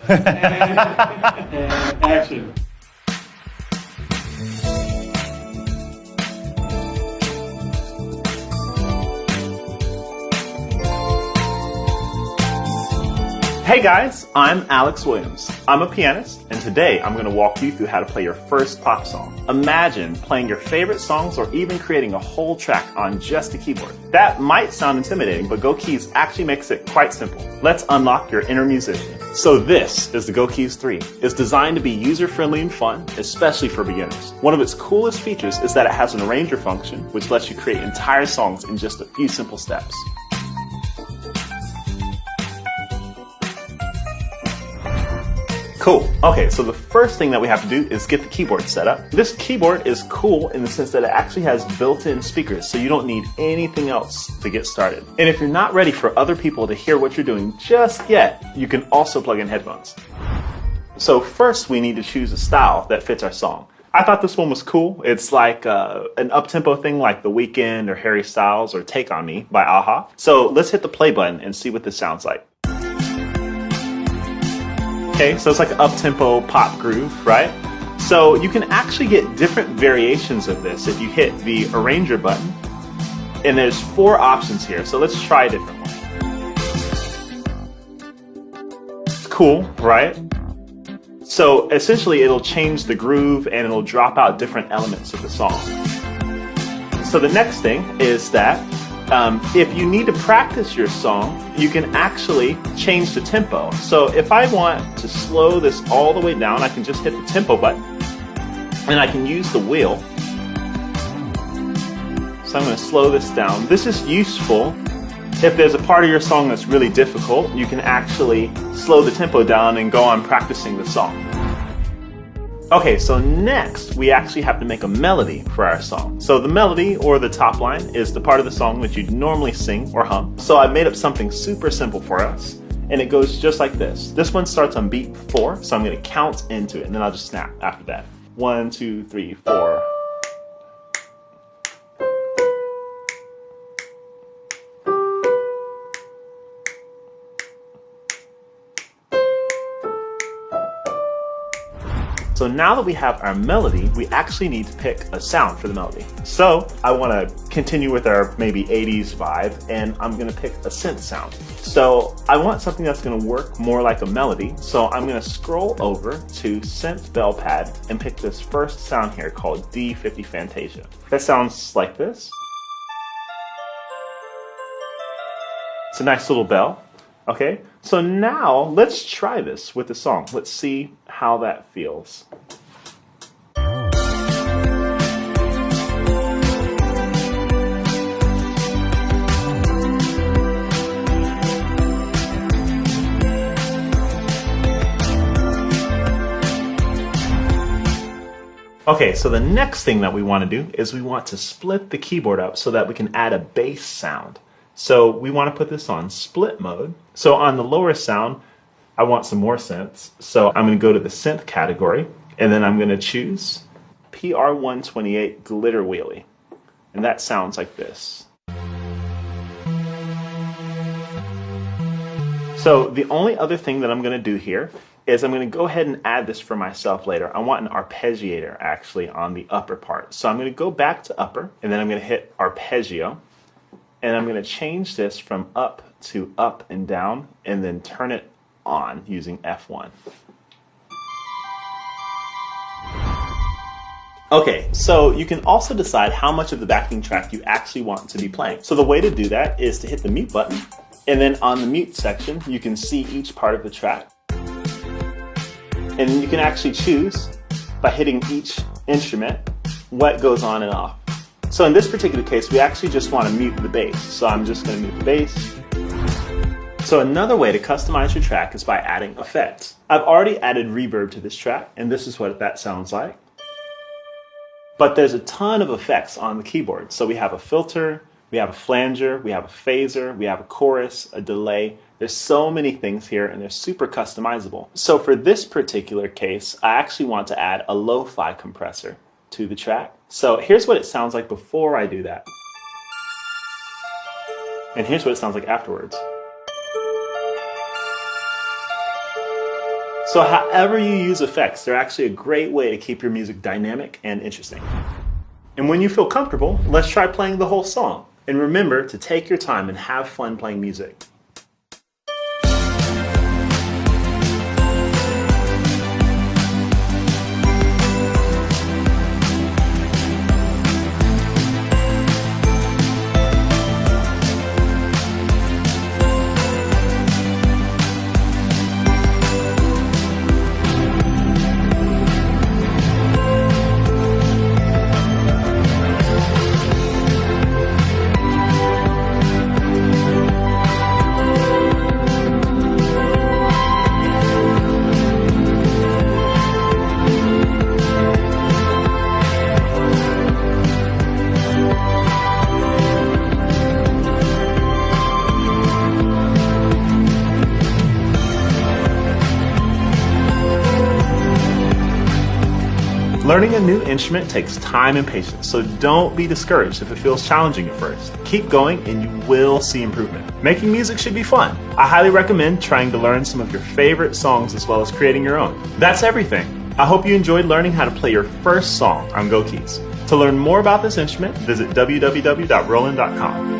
And action. Hey guys, I'm Alex Williams. I'm a pianist, and today I'm going to walk you through how to play your first pop song. Imagine playing your favorite songs or even creating a whole track on just a keyboard. That might sound intimidating, but Go Keys actually makes it quite simple. Let's unlock your inner musician. So this is the Go Keys 3. It's designed to be user-friendly and fun, especially for beginners. One of its coolest features is that it has an arranger function, which lets you create entire songs in just a few simple steps. Cool. Okay, so the first thing that we have to do is get the keyboard set up. This keyboard is cool in the sense that it actually has built-in speakers, so you don't need anything else to get started. And if you're not ready for other people to hear what you're doing just yet, you can also plug in headphones. So first we need to choose a style that fits our song. I thought this one was cool. It's like an up-tempo thing like The Weeknd or Harry Styles or Take On Me by a-ha. So let's hit the play button and see what this sounds like. Okay, so it's like an up-tempo pop groove, right? So you can actually get different variations of this if you hit the arranger button. And there's 4 options here, so let's try a different one. It's cool, right? So essentially it'll change the groove and it'll drop out different elements of the song. So the next thing is that if you need to practice your song, you can actually change the tempo. So if I want to slow this all the way down, I can just hit the tempo button and I can use the wheel. So I'm going to slow this down. This is useful if there's a part of your song that's really difficult. You can actually slow the tempo down and go on practicing the song. Okay, so next we actually have to make a melody for our song. So the melody, or the top line, is the part of the song that you'd normally sing or hum. So I made up something super simple for us, and it goes just like this. This one starts on beat 4, so I'm going to count into it, and then I'll just snap after that. 1, 2, 3, 4. So now that we have our melody, we actually need to pick a sound for the melody. So I want to continue with our maybe 80s vibe, and I'm going to pick a synth sound. So I want something that's going to work more like a melody. So I'm going to scroll over to Synth Bell Pad and pick this first sound here called D50 Fantasia. That sounds like this. It's a nice little bell. Okay, so now let's try this with the song. Let's see how that feels. Okay, so the next thing that we want to do is we want to split the keyboard up so that we can add a bass sound. So we want to put this on split mode. So on the lower sound, I want some more synths. So I'm going to go to the synth category, and then I'm going to choose PR128 Glitter Wheelie. And that sounds like this. So the only other thing that I'm going to do here is I'm going to go ahead and add this for myself later. I want an arpeggiator actually on the upper part. So I'm going to go back to upper, and then I'm going to hit arpeggio. And I'm going to change this from up to up and down, and then turn it on using F1. Okay, so you can also decide how much of the backing track you actually want to be playing. So the way to do that is to hit the mute button, and then on the mute section, you can see each part of the track. And you can actually choose, by hitting each instrument, what goes on and off. So in this particular case, we actually just want to mute the bass. So I'm just going to mute the bass. So another way to customize your track is by adding effects. I've already added reverb to this track, and this is what that sounds like. But there's a ton of effects on the keyboard. So we have a filter, we have a flanger, we have a phaser, we have a chorus, a delay. There's so many things here, and they're super customizable. So for this particular case, I actually want to add a lo-fi compressor to the track. So here's what it sounds like before I do that. And here's what it sounds like afterwards. So however you use effects, they're actually a great way to keep your music dynamic and interesting. And when you feel comfortable, let's try playing the whole song. And remember to take your time and have fun playing music. Learning a new instrument takes time and patience, so don't be discouraged if it feels challenging at first. Keep going and you will see improvement. Making music should be fun. I highly recommend trying to learn some of your favorite songs as well as creating your own. That's everything. I hope you enjoyed learning how to play your first song on Go Keys. To learn more about this instrument, visit www.roland.com.